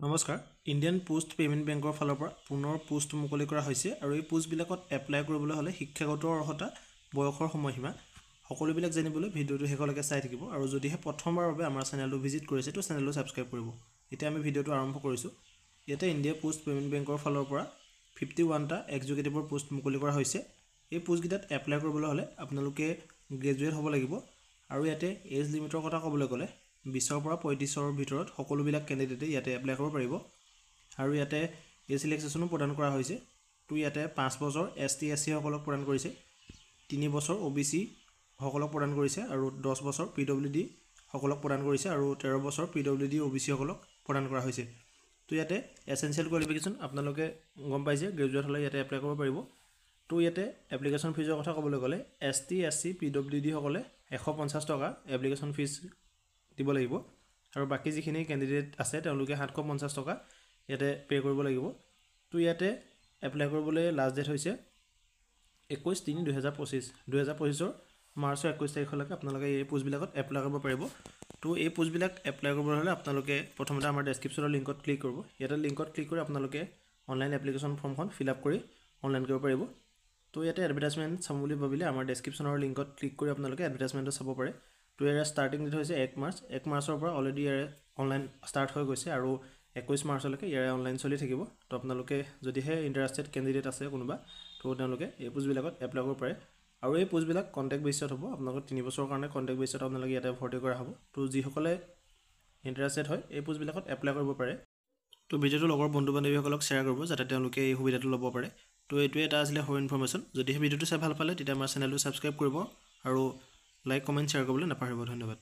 নমস্কাৰ Indian post payment বেংকৰ ফালৰ পৰা পুনৰ পোষ্ট মুকলি কৰা হৈছে আৰু এই পোষ্টবিলাকত এপ্লাই কৰিবলৈ হ'লে শিক্ষাগত অৰ্হতা বয়সৰ সময়সীমা সকলোবিলাক জানিবলৈ ভিডিঅ'টো শেষলৈকে চাই থাকিব আৰু যদিহে প্ৰথমবাৰৰ বাবে আমাৰ চেনেলটো ভিজিট কৰিছে তো চেনেলটো ছাবস্ক্ৰাইব কৰিব। এতিয়া আমি ভিডিঅ'টো আৰম্ভ কৰিছোঁ। ইয়াতে ইণ্ডিয়া পোষ্ট পেমেণ্ট বেংকৰ ফালৰ পৰা 51টা এক্সিকিউটিভৰ পোষ্ট মুকলি কৰা হৈছে। এই পোষ্টকেইটাত এপ্লাই কৰিবলৈ হ'লে আপোনালোকে গ্ৰেজুৱেট হ'ব লাগিব আৰু ইয়াতে এজ লিমিটৰ কথা ক'বলৈ গ'লে 20ৰ পৰা 35ৰ ভিতৰত সকলোবিলাক কেণ্ডিডেটে ইয়াতে এপ্লাই কৰিব পাৰিব আৰু ইয়াতে এই সিলেকশ্যনো প্ৰদান কৰা হৈছে। তো ইয়াতে 5 বছৰ ST SC সকলক প্ৰদান কৰিছে, 3 বছৰ OBC সকলক প্ৰদান কৰিছে আৰু 10 বছৰ PWD সকলক প্ৰদান কৰিছে আৰু 13 বছৰ PWD OBC সকলক প্ৰদান কৰা হৈছে। তো ইয়াতে এসেনশিয়েল কোৱালিফিকেশ্যন আপোনালোকে গম পাইছে, গ্ৰেজুৱেট হ'লে ইয়াতে এপ্লাই কৰিব পাৰিব। তো ইয়াতে এপ্লিকেশ্যন ফিজৰ কথা ক'বলৈ গ'লে ST SC PWD সকলে 150 টকা এপ্লিকেশ্যন ফিজ দিব লাগিব আৰু বাকি যিখিনি কেণ্ডিডেট আছে তেওঁলোকে 750 টকা ইয়াতে পে কৰিব লাগিব। তো ইয়াতে এপ্লাই কৰিবলৈ লাষ্ট ডেট হৈছে 21/3/2025 2025ৰ মাৰ্চৰ 21 তাৰিখলৈকে আপোনালোকে এই পোষ্টবিলাকত এপ্লাই কৰিব পাৰিব। তো এই পোষ্টবিলাক এপ্লাই কৰিবলৈ হ'লে আপোনালোকে প্ৰথমতে আমাৰ ডেছক্ৰিপশ্যনৰ লিংকত ক্লিক কৰিব। ইয়াতে লিংকত ক্লিক কৰি আপোনালোকে অনলাইন এপ্লিকেশ্যন ফৰ্মখন ফিল আপ কৰি অনলাইন কৰিব পাৰিব। তো ইয়াতে এডভাৰটাইজমেণ্ট চাম বুলি ভাবিলে আমাৰ ডেছক্ৰিপশ্যনৰ লিংকত ক্লিক কৰি আপোনালোকে এডভাৰটাইজমেণ্টটো চাব পাৰে। তো ইয়াৰ ষ্টাৰ্টিং ডেট হৈছে 1 মাৰ্চ। 1 মাৰ্চৰ পৰা অলৰেডি ইয়াৰে অনলাইন ষ্টাৰ্ট হৈ গৈছে আৰু 21 মাৰ্চলৈকে ইয়াৰে অনলাইন চলি থাকিব। তো আপোনালোকে যদিহে ইণ্টাৰেষ্টেড কেণ্ডিডেট আছে কোনোবা তো তেওঁলোকে এই পোষ্টবিলাকত এপ্লাই কৰিব পাৰে আৰু এই পোষ্টবিলাক কণ্টেক্ট বেছত হ'ব। আপোনালোকৰ 3 বছৰৰ কাৰণে কণ্টেক্ট বেছত আপোনালোকে ইয়াতে ভৰ্তি কৰা হ'ব। তো যিসকলে ইণ্টাৰেষ্টেড হয় এই পোষ্টবিলাকত এপ্লাই কৰিব পাৰে। তো ভিডিঅ'টো লগৰ বন্ধু বান্ধৱীসকলক শ্বেয়াৰ কৰিব যাতে তেওঁলোকে এই সুবিধাটো ল'ব পাৰে। তো এইটোৱে এটা আছিলে সৰু ইনফৰমেশ্যন। যদিহে ভিডিঅ'টো চাই ভাল পালে তেতিয়া আমাৰ চেনেলটো ছাবস্ক্ৰাইব কৰিব আৰু লাইক কমেণ্ট শ্বেয়াৰ কৰিবলৈ নাপাহৰিব। ধন্যবাদ।